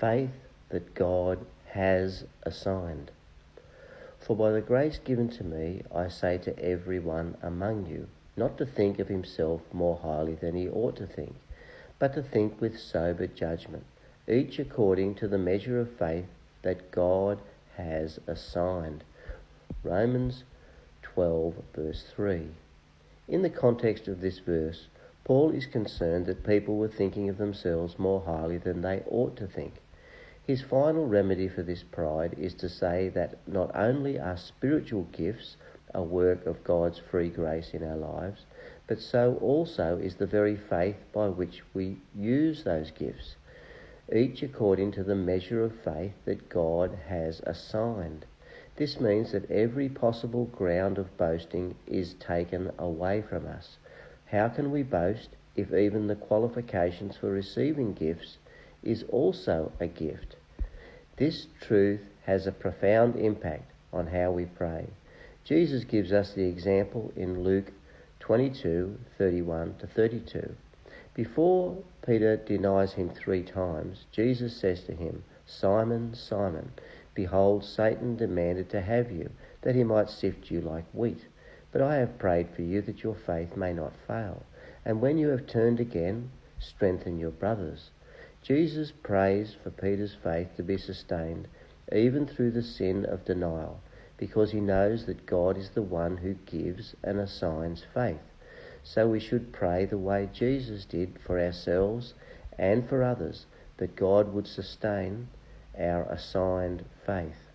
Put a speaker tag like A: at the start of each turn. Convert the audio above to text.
A: faith that God has assigned. For by the grace given to me, I say to every one among you, not to think of himself more highly than he ought to think, but to think with sober judgment, each according to the measure of faith that God has assigned. Romans 12 verse 3. In the context of this verse, Paul is concerned that people were thinking of themselves more highly than they ought to think. His final remedy for this pride is to say that not only are spiritual gifts a work of God's free grace in our lives, but so also is the very faith by which we use those gifts, each according to the measure of faith that God has assigned. This means that every possible ground of boasting is taken away from us. How can we boast if even the qualifications for receiving gifts is also a gift? This truth has a profound impact on how we pray. Jesus gives us the example in Luke 22:31-32. Before Peter denies him 3 times, Jesus says to him, "Simon, Simon, behold, Satan demanded to have you, that he might sift you like wheat. But I have prayed for you that your faith may not fail. And when you have turned again, strengthen your brothers." Jesus prays for Peter's faith to be sustained even through the sin of denial, because he knows that God is the one who gives and assigns faith. So we should pray the way Jesus did for ourselves and for others, that God would sustain our assigned faith.